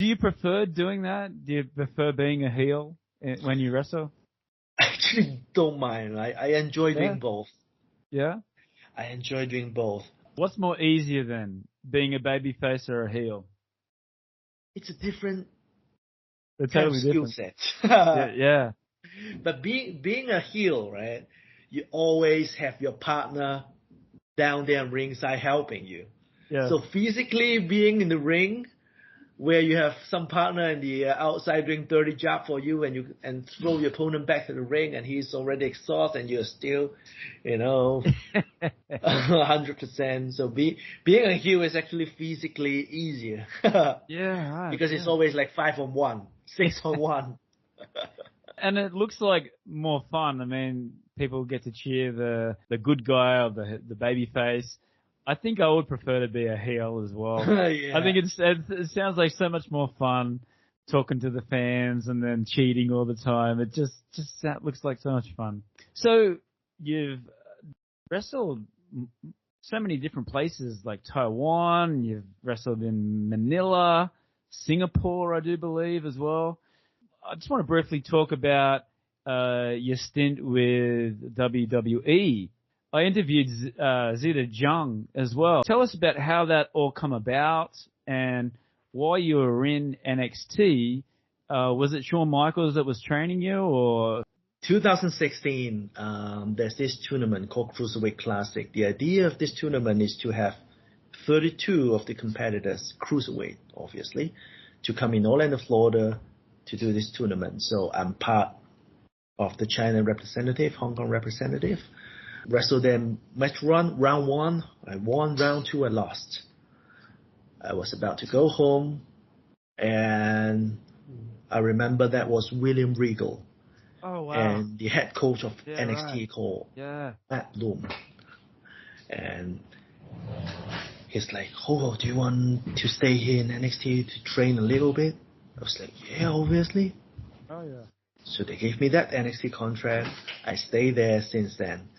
you prefer doing that? Do you prefer being a heel when you wrestle? I actually don't mind. I enjoy doing both. Yeah? I enjoy doing both. What's more easier then, being a babyface or a heel? It's a different They're kind of totally skill different. set. Yeah. But being a heel, right? You always have your partner down there ringside helping you. Yeah. So physically being in the ring, where you have some partner in the outside doing dirty job for you, and throw your opponent back to the ring, and he's already exhausted, and you're still, 100%. So being a heel is actually physically easier. Yeah, right. Because it's always like 5-on-1, 6-on-1. And it looks like more fun. I mean, people get to cheer the good guy or the baby face. I think I would prefer to be a heel as well. Yeah. I think it sounds like so much more fun talking to the fans and then cheating all the time. It just looks like so much fun. So you've wrestled so many different places like Taiwan. You've wrestled in Manila, Singapore, I do believe as well. I just want to briefly talk about your stint with WWE. I interviewed Zeta Jung as well. Tell us about how that all come about and why you were in NXT. Was it Shawn Michaels that was training you, or? 2016, there's this tournament called Cruiserweight Classic. The idea of this tournament is to have 32 of the competitors, Cruiserweight, obviously, to come in Orlando, Florida, to do this tournament. So I'm part of the China representative, Hong Kong representative. Wrestled them match round one. I won round 2. I lost. I was about to go home, and I remember that was William Regal. Oh wow! And the head coach of NXT right. called Matt Bloom. And he's like, "Oh, do you want to stay here in NXT to train a little bit?" I was like, "Yeah, obviously." Oh yeah. So they gave me that NXT contract. I stayed there since then.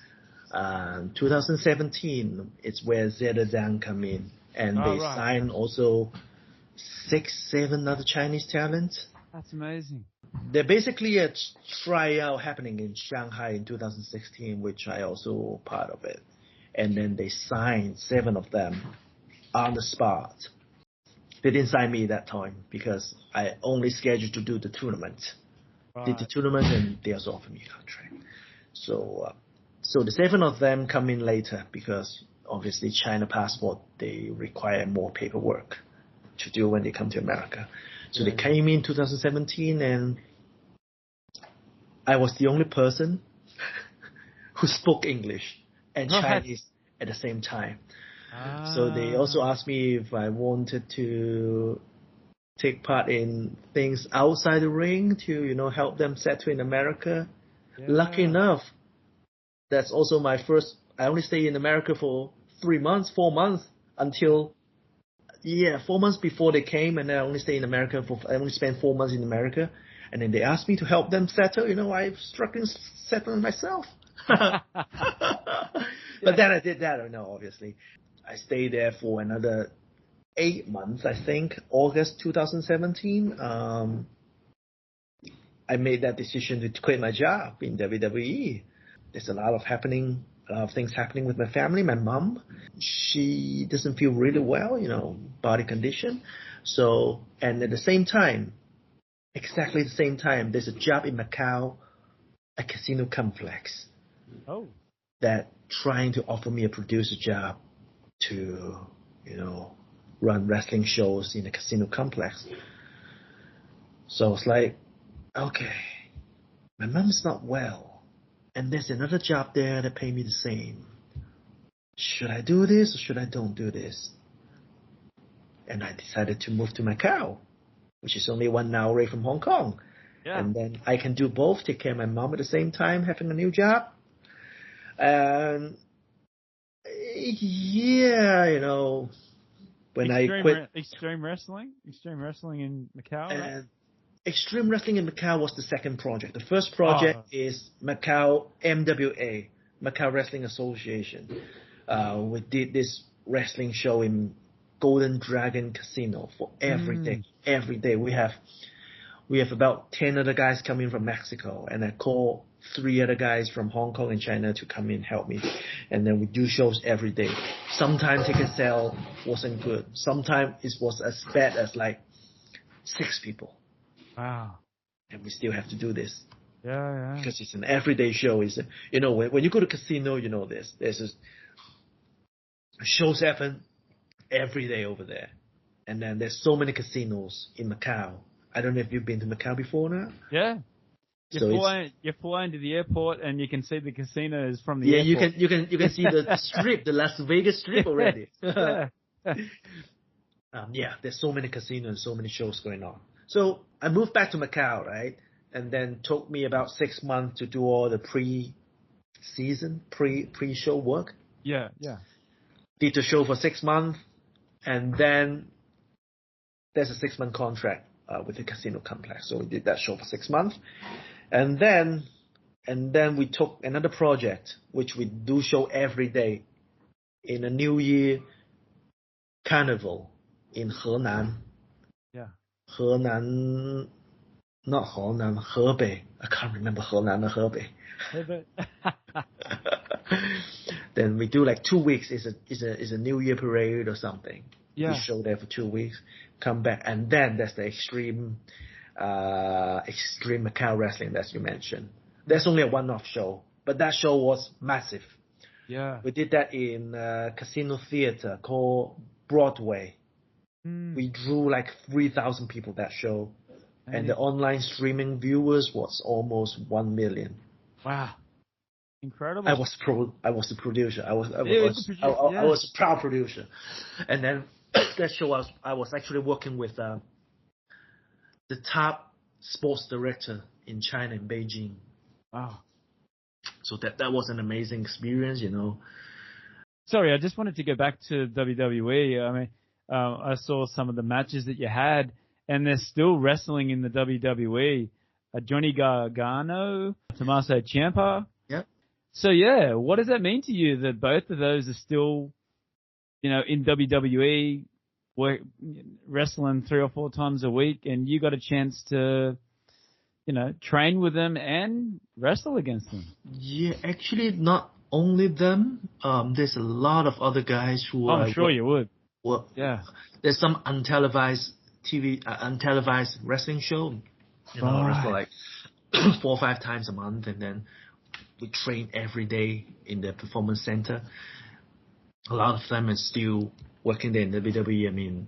2017, it's where Zeta Zhang come in, and they signed also 6-7 other Chinese talents. That's amazing. They're basically a tryout happening in Shanghai in 2016, which I also part of it. And then they signed 7 of them on the spot. They didn't sign me that time because I only scheduled to do the tournament. Right. Did the tournament, and they also offered me a contract. So the 7 of them come in later because obviously China passport, they require more paperwork to do when they come to America. So they came in 2017, and I was the only person who spoke English and Chinese at the same time. So they also asked me if I wanted to take part in things outside the ring to, help them settle in America. Yeah. Lucky enough, that's also my first. I only stayed in America for 4 months until 4 months before they came, and I only stayed in America I only spent 4 months in America, and then they asked me to help them settle. I'm struggling settling myself. But then I did that. Obviously, I stayed there for another 8 months. I think August 2017. I made that decision to quit my job in WWE. There's a lot of things happening with my family. My mom, she doesn't feel really well, body condition. So, and at the same time, exactly the same time, there's a job in Macau, a casino complex. Oh. That trying to offer me a producer job to, run wrestling shows in a casino complex. So it's like, okay, my mom's not well. And there's another job there that pay me the same. Should I do this or should I don't do this? And I decided to move to Macau, which is only 1 hour away from Hong Kong. Yeah. And then I can do both, take care of my mom at the same time, having a new job. And when I quit. Extreme Wrestling in Macau? Right? Extreme Wrestling in Macau was the second project. The first project is Macau MWA, Macau Wrestling Association. We did this wrestling show in Golden Dragon Casino for every day. Every day we have about 10 other guys coming from Mexico, and I call 3 other guys from Hong Kong and China to come in help me, and then we do shows every day. Sometimes ticket sale wasn't good. Sometimes it was as bad as like 6 people. Wow. And we still have to do this. Yeah. Because it's an everyday show. It's, when you go to casino, you know this. There's shows happen every day over there. And then there's so many casinos in Macau. I don't know if you've been to Macau before now. Yeah. You fly into the airport and you can see the casinos from the airport. you can see the strip, the Las Vegas strip already. Yeah. There's so many casinos, so many shows going on. So I moved back to Macau, right? And then took me about 6 months to do all the pre-season, pre-show work. Yeah. Did the show for 6 months, and then there's a 6-month contract with the casino complex. So we did that show for 6 months, and then we took another project, which we do show every day in a New Year carnival in Henan. Yeah. Henan, not Henan, Hebei. I can't remember Henan or Hebei. Then we do like 2 weeks. Is a New Year parade or something. Yeah. We show there for 2 weeks, come back, and then there's the extreme Macau wrestling that you mentioned. There's only a one-off show, but that show was massive. Yeah. We did that in a casino theater called Broadway. We drew like 3,000 people that show, and the online streaming viewers was almost 1 million. Wow. Incredible. I was the producer. I was a proud producer. And then that show I was actually working with the top sports director in China, in Beijing. Wow. So that was an amazing experience, Sorry, I just wanted to go back to WWE. I mean, I saw some of the matches that you had, and they're still wrestling in the WWE. Johnny Gargano, Tommaso Ciampa. Yep. So yeah, what does that mean to you that both of those are still, in WWE, wrestling 3 or 4 times a week, and you got a chance to, train with them and wrestle against them? Yeah, actually, not only them. There's a lot of other guys who I'm sure you would. Well, yeah. There's some untelevised wrestling show. Wrestle like 4 or 5 times a month, and then we train every day in the performance center. A lot of them are still working there in WWE.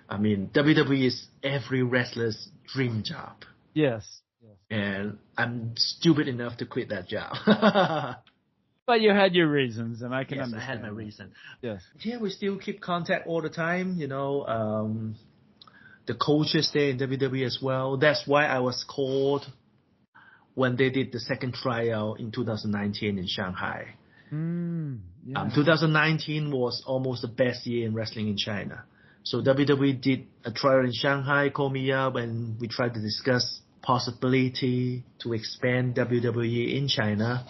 I mean, WWE is every wrestler's dream job. Yes. And I'm stupid enough to quit that job. But you had your reasons, and I can understand. Yes, I had my reason. Yes. Yeah, we still keep contact all the time, the coaches there in WWE as well. That's why I was called when they did the second tryout in 2019 in Shanghai. 2019 was almost the best year in wrestling in China. So WWE did a trial in Shanghai, called me up, and we tried to discuss possibility to expand WWE in China.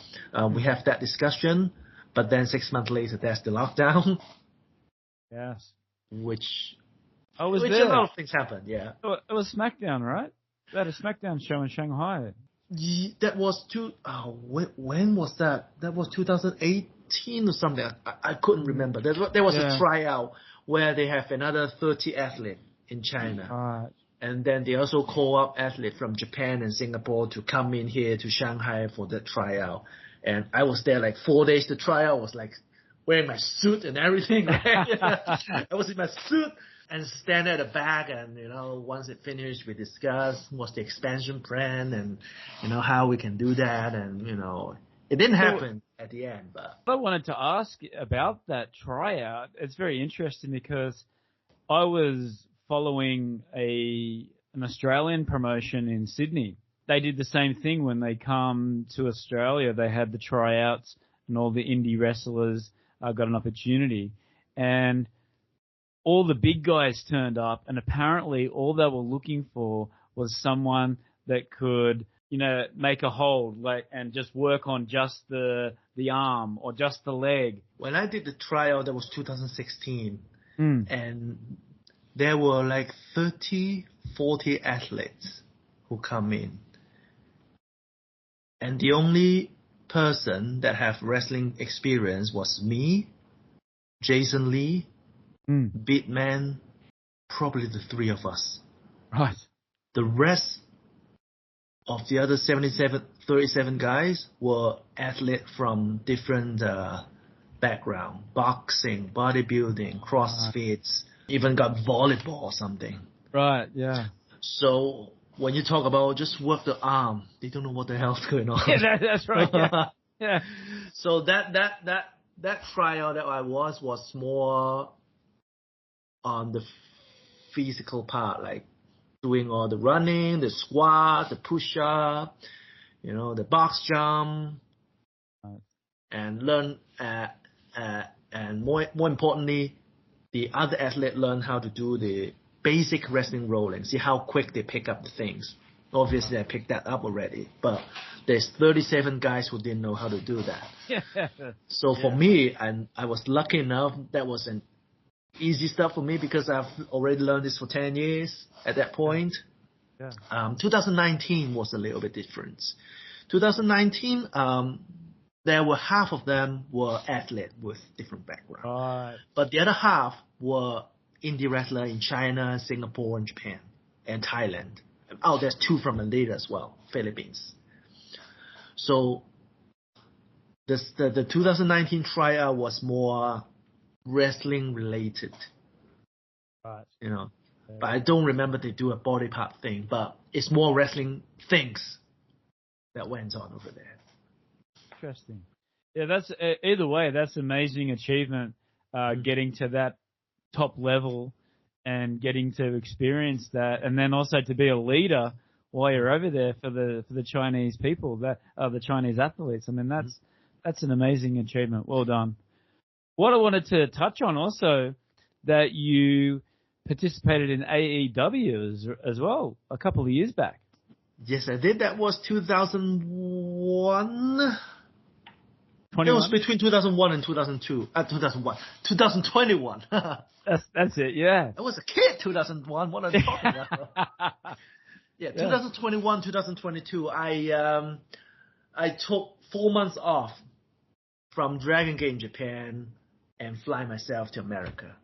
We have that discussion, but then 6 months later, there's the lockdown. Yes. Which a lot of things happened, yeah. It was SmackDown, right? They had a SmackDown show in Shanghai. Yeah, that was when was that? That was 2018 or something. I couldn't remember. There was a tryout where they have another 30 athletes in China. And then they also call up athletes from Japan and Singapore to come in here to Shanghai for the tryout. And I was there like 4 days to try out. I was like wearing my suit and everything. Right? I was in my suit and stand at the back, and once it finished, we discussed what's the expansion plan and how we can do that, and it didn't happen at the end. But I wanted to ask about that tryout. It's very interesting because I was following an Australian promotion in Sydney. They did the same thing when they come to Australia. They had the tryouts, and all the indie wrestlers got an opportunity, and all the big guys turned up, and apparently all they were looking for was someone that could, make a hold, and just work on just the arm or just the leg. When I did the trial, that was 2016, And there were like 30, 40 athletes who come in. And the only person that have wrestling experience was me, Jason Lee, Bitman, probably the three of us. Right. The rest of the other 37 guys were athletes from different background, boxing, bodybuilding, CrossFit, even got volleyball or something. Right, yeah. So when you talk about just work the arm, they don't know what the hell's going on. Yeah, that's right. Yeah. Yeah. So that trial that I was more on the physical part, like doing all the running, the squat, the push-up, the box jump, and learn. And more importantly, the other athlete learn how to do the basic wrestling rolling. See how quick they pick up the things. Obviously, I picked that up already, but there's 37 guys who didn't know how to do that. So for me, and I was lucky enough, that was an easy stuff for me because I've already learned this for 10 years at that point. 2019 was a little bit different. 2019, there were half of them were athletes with different background. Right. But the other half were indie wrestler in China, Singapore, and Japan, and Thailand. Oh, there's two from Malaysia as well, Philippines. So the 2019 tryout was more wrestling related. Right. But I don't remember they do a body part thing, but it's more wrestling things that went on over there. Interesting. Yeah, that's either way, that's amazing achievement, getting to that top level and getting to experience that, and then also to be a leader while you're over there for the Chinese people, the Chinese athletes. I mean, that's an amazing achievement. Well done. What I wanted to touch on also, that you participated in AEW as well a couple of years back. Yes, I did. That was 2001. 21? It was between 2001 and 2021. That's it, yeah. I was a kid, 2001. What are you talking about? Yeah, 2021, 2022. I took 4 months off from Dragon Gate in Japan and fly myself to America.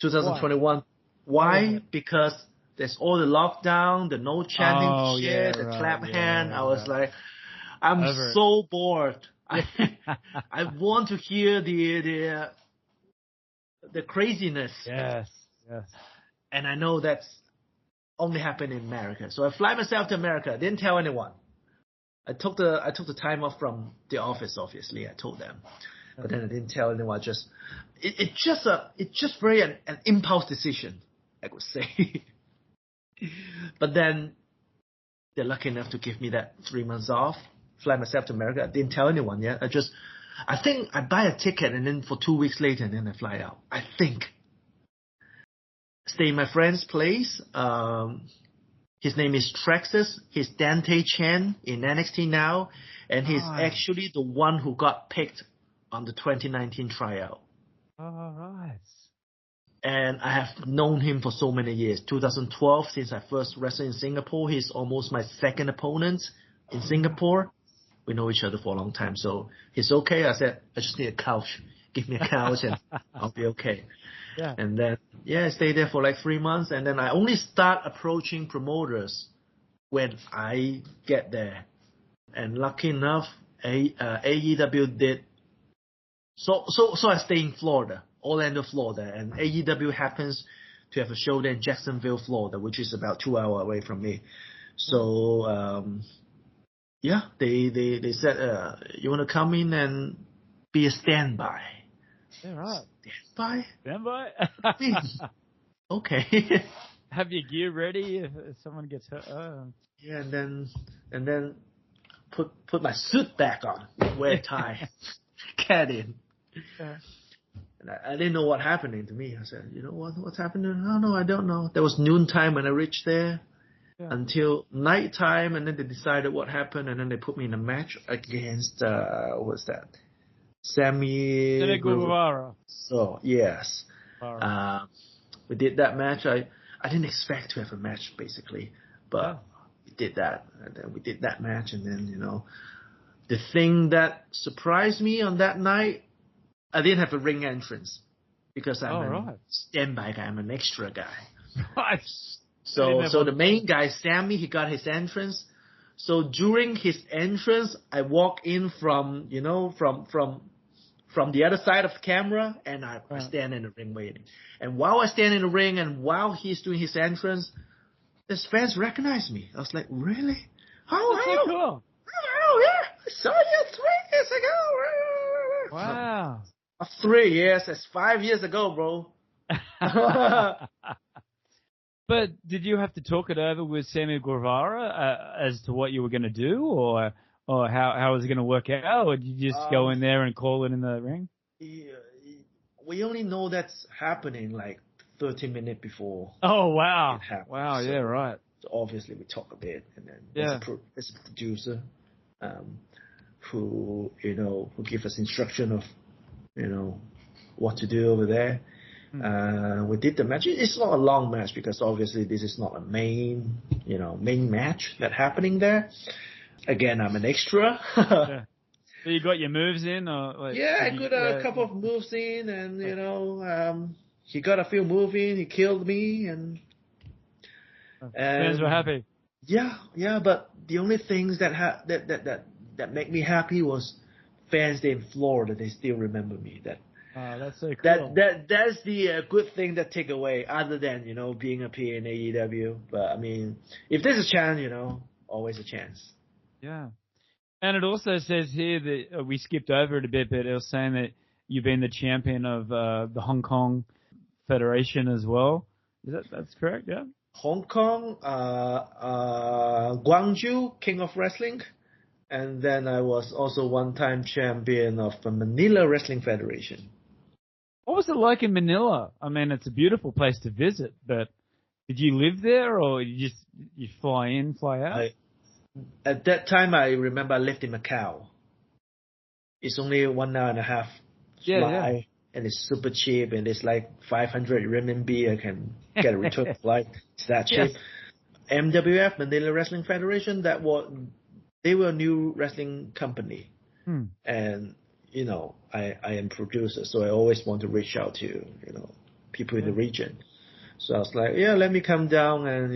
2021. Why? Because there's all the lockdown, the no chanting shit, the clap hand. I was like, I'm so bored. I want to hear the craziness. Yes. And I know that's only happened in America. So I fly myself to America. I didn't tell anyone. I took the time off from the office. Obviously, I told them, but then I didn't tell anyone. It's just very an impulse decision, I would say. But then they're lucky enough to give me that 3 months off. Fly myself to America. I didn't tell anyone yet. I think I buy a ticket and then for 2 weeks later and then I fly out. I think. Stay in my friend's place. His name is Trexus. He's Dante Chen in NXT now. And he's actually the one who got picked on the 2019 tryout. All right. And I have known him for so many years. 2012, since I first wrestled in Singapore, he's almost my second opponent in Singapore. We know each other for a long time, so he's okay. I said, I just need a couch. Give me a couch and I'll be okay. Yeah. And then, I stayed there for like 3 months, and then I only start approaching promoters when I get there. And lucky enough, AEW did. So I stay in Florida, Orlando, Florida, and AEW happens to have a show there in Jacksonville, Florida, which is about 2 hours away from me. So, they said, you want to come in and be a standby? Yeah, right. Standby? Okay. Have your gear ready if someone gets hurt. Yeah, and then put my suit back on, wear a tie, get in. Yeah. And I didn't know what happening to me. I said, you know what's happening? No, I don't know. There was noontime when I reached there. Yeah. Until nighttime, and then they decided what happened, and then they put me in a match against what was that? Sammy Guevara. So yes, All right. We did that match. I didn't expect to have a match basically, but we did that. And then we did that match, and then the thing that surprised me on that night, I didn't have a ring entrance because I'm a standby guy. I'm an extra guy. Right. So the main guy, Sammy, he got his entrance. So during his entrance, I walk in from the other side of the camera, and I stand in the ring waiting. And while I stand in the ring, and while he's doing his entrance, his fans recognize me. I was like, really? Oh, that's so cool. Oh, yeah, I saw you 3 years ago. Wow. 3 years. That's 5 years ago, bro. But did you have to talk it over with Sammy Guevara as to what you were going to do, or how was it going to work out, or did you just go in there and call it in the ring? Yeah, we only know that's happening like 30 minutes before. Oh, wow. It happens. Wow, yeah, right. So obviously we talk a bit, and then there's a producer who give us instruction of what to do over there. We did the match. It's not a long match because obviously this is not a main match that's happening there. Again, I'm an extra. Yeah. So you got your moves in, or I got a couple of moves in, and he got a few moves in. He killed me, and fans were happy. Yeah. But the only things that make me happy was fans there in Florida. They still remember me. That's so cool. That's the good thing that take away, other than being up here in AEW. But I mean, if there's a chance, always a chance. Yeah, and it also says here that we skipped over it a bit, but it was saying that you've been the champion of the Hong Kong Federation as well. That's correct? Yeah. Hong Kong, Guangzhou, King of Wrestling, and then I was also one-time champion of the Manila Wrestling Federation. What was it like in Manila? I mean, it's a beautiful place to visit, but did you live there, or you fly in, fly out? At that time, I remember I lived in Macau. It's only 1 hour and a half fly, and it's super cheap, and it's like 500 renminbi. I can get a return flight. It's that cheap. Yes. MWF, Manila Wrestling Federation, they were a new wrestling company, and I am producer, so I always want to reach out to people in the region. So I was like, let me come down and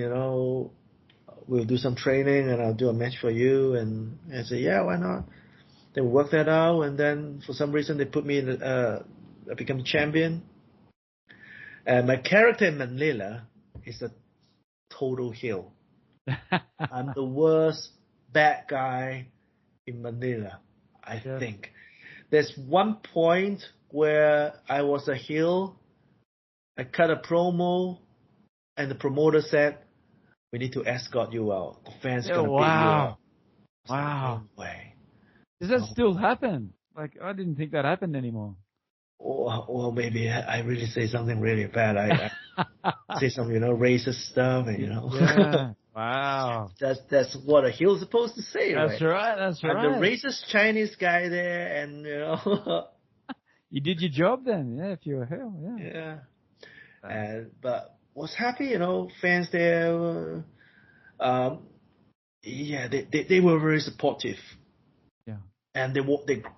we'll do some training and I'll do a match for you. And I said, why not? Then we worked that out, and then for some reason they put me in. I became champion. And my character in Manila is a total heel. I'm the worst bad guy in Manila, I think. There's one point where I was a heel. I cut a promo, and the promoter said, "We need to escort you out. The fans gonna beat you out." Wow. No way. Does that still happen? Like, I didn't think that happened anymore. Or maybe I really say something really bad. I say some racist stuff, and Yeah. Wow. That's what a heel's supposed to say, That's right. That's right. I'm the racist Chinese guy there, and You did your job then, if you're a heel, Yeah. But was happy, fans there. They were very supportive. Yeah. And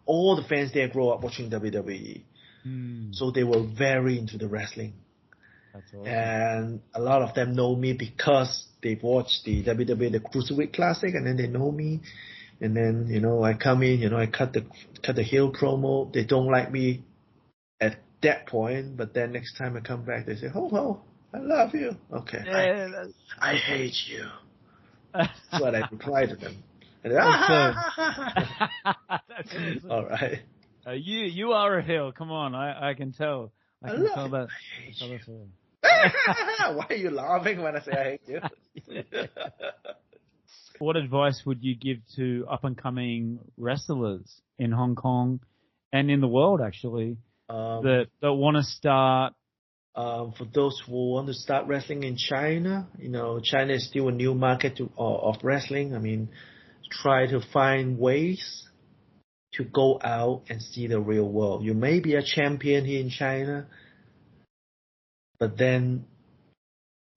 all the fans there grow up watching WWE, so they were very into the wrestling. That's awesome. And a lot of them know me because they've watched the WWE, the Cruiserweight Classic, and then they know me. And then, I come in, I cut the heel promo. They don't like me at that point, but then next time I come back, they say, "Oh, I love you." Okay. Yeah, I hate you. That's what I reply to them. And that's awesome. All right. You are a heel. Come on, I can tell. I can tell that. I hate you. Why are you laughing when I say I hate you? What advice would you give to up-and-coming wrestlers in Hong Kong and in the world, actually, that want to start? For those who want to start wrestling in China, China is still a new market of wrestling. I mean, try to find ways to go out and see the real world. You may be a champion here in China, but then,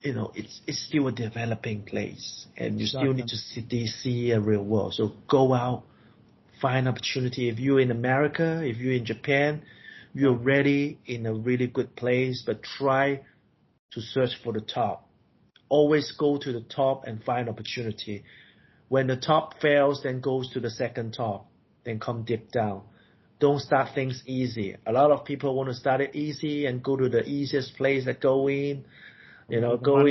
it's still a developing place, and you still need to see a real world. So go out, find opportunity. If you're in America, if you're in Japan, you're ready in a really good place, but try to search for the top. Always go to the top and find opportunity. When the top fails, then goes to the second top, then come deep down. Don't start things easy. A lot of people want to start it easy and go to the easiest place that go in. Go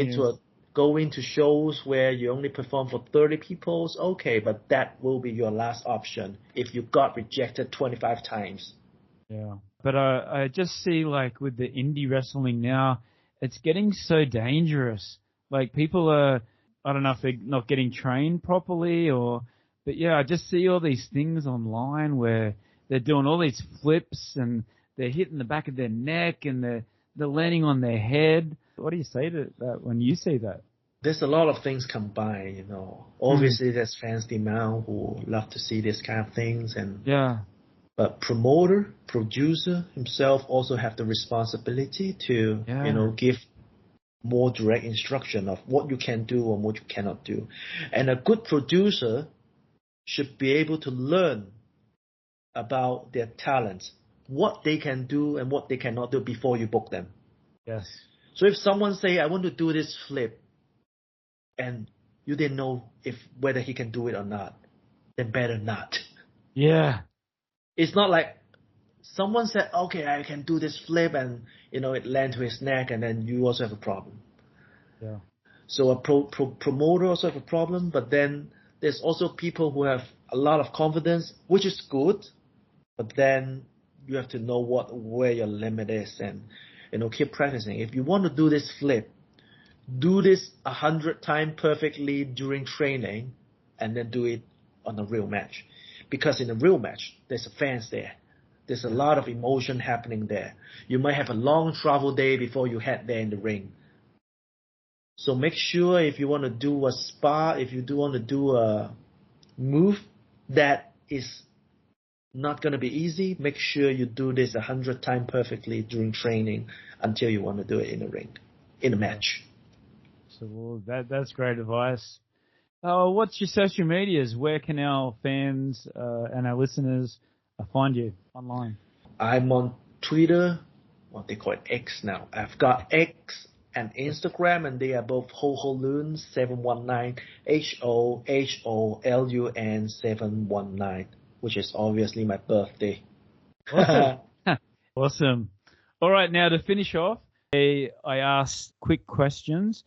into shows where you only perform for 30 people. Okay, but that will be your last option if you got rejected 25 times. Yeah. But I just see, like, with the indie wrestling now, it's getting so dangerous. Like, people are, I don't know if they're not getting trained properly but yeah, I just see all these things online where they're doing all these flips and they're hitting the back of their neck and they're landing on their head. What do you say to that when you see that? There's a lot of things combined, Obviously, there's fans demand who love to see this kind of things, but promoter, producer himself also have the responsibility to, give more direct instruction of what you can do and what you cannot do. And a good producer should be able to learn about their talents, what they can do and what they cannot do before you book them. Yes. So if someone say, I want to do this flip, and you didn't know whether he can do it or not, then better not. Yeah. It's not like someone said, okay, I can do this flip, and, it land to his neck, and then you also have a problem. Yeah. So a promoter also have a problem, but then there's also people who have a lot of confidence, which is good, but then you have to know where your limit is and, keep practicing. If you want to do this flip, do this 100 times perfectly during training, and then do it on a real match. Because in a real match, there's fans there. There's a lot of emotion happening there. You might have a long travel day before you head there in the ring. So make sure if you want to do a spot, if you do want to do a move that is not going to be easy, make sure you do this 100 times perfectly during training until you want to do it in the ring, in a match. So that's great advice. What's your social medias? Where can our fans and our listeners find you online? I'm on Twitter, what they call it X now. I've got X and Instagram, and they are both HoHoLun 719, HoHoLun 719, which is obviously my birthday. Awesome. Awesome. All right, now to finish off, I ask quick questions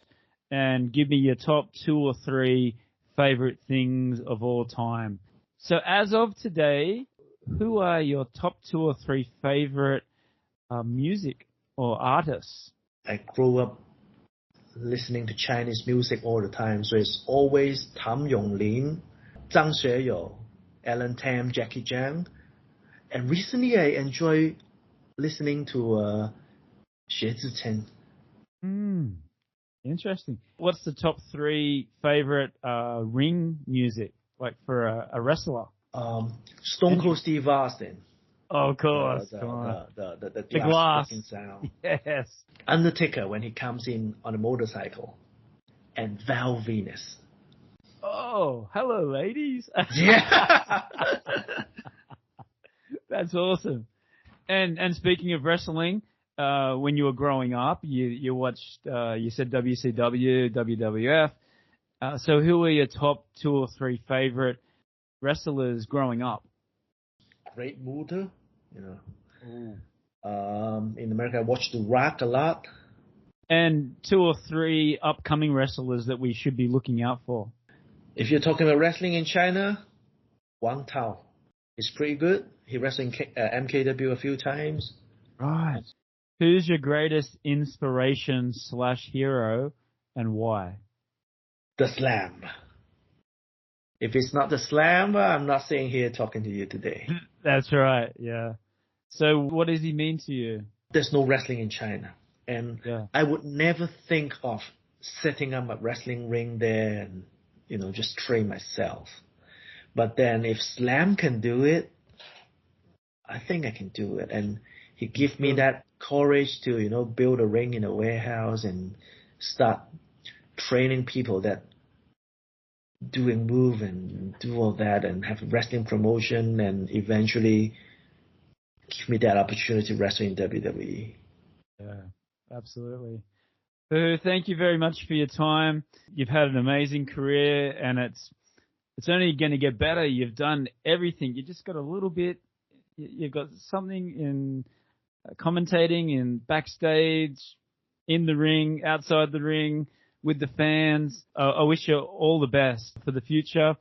and give me your top 2 or 3 favorite things of all time. So as of today, who are your top 2 or 3 favorite music or artists? I grew up listening to Chinese music all the time, so it's always Tam Yonglin, Zhang Xueyou, Alan Tam, Jackie Chan. And recently I enjoy listening to Xue Zhichen. Interesting. What's the top 3 favorite ring music, like for a wrestler? Stone Cold Steve Austin. Oh, of course. The glass sound. Yes. Undertaker when he comes in on a motorcycle. And Val Venus. Oh, hello, ladies. Yeah. That's awesome. And speaking of wrestling, when you were growing up, you watched, you said WCW, WWF. So who were your top 2 or 3 favorite wrestlers growing up? Great Muta, in America, I watched The Rock a lot. And 2 or 3 upcoming wrestlers that we should be looking out for. If you're talking about wrestling in China, Wang Tao is pretty good. He wrestled in MKW a few times. Right. Who's your greatest inspiration / hero and why? The Slam. If it's not the Slam, I'm not sitting here talking to you today. That's right, yeah. So what does he mean to you? There's no wrestling in China. And I would never think of setting up a wrestling ring there and, just train myself. But then if Slam can do it, I think I can do it. And He gave me that courage to, build a ring in a warehouse and start training people that doing move and do all that and have wrestling promotion and eventually give me that opportunity to wrestle in WWE. Yeah, absolutely. So thank you very much for your time. You've had an amazing career and it's only going to get better. You've done everything. You just got a little bit, you've got something in commentating, in backstage, in the ring, outside the ring, with the fans. I wish you all the best for the future.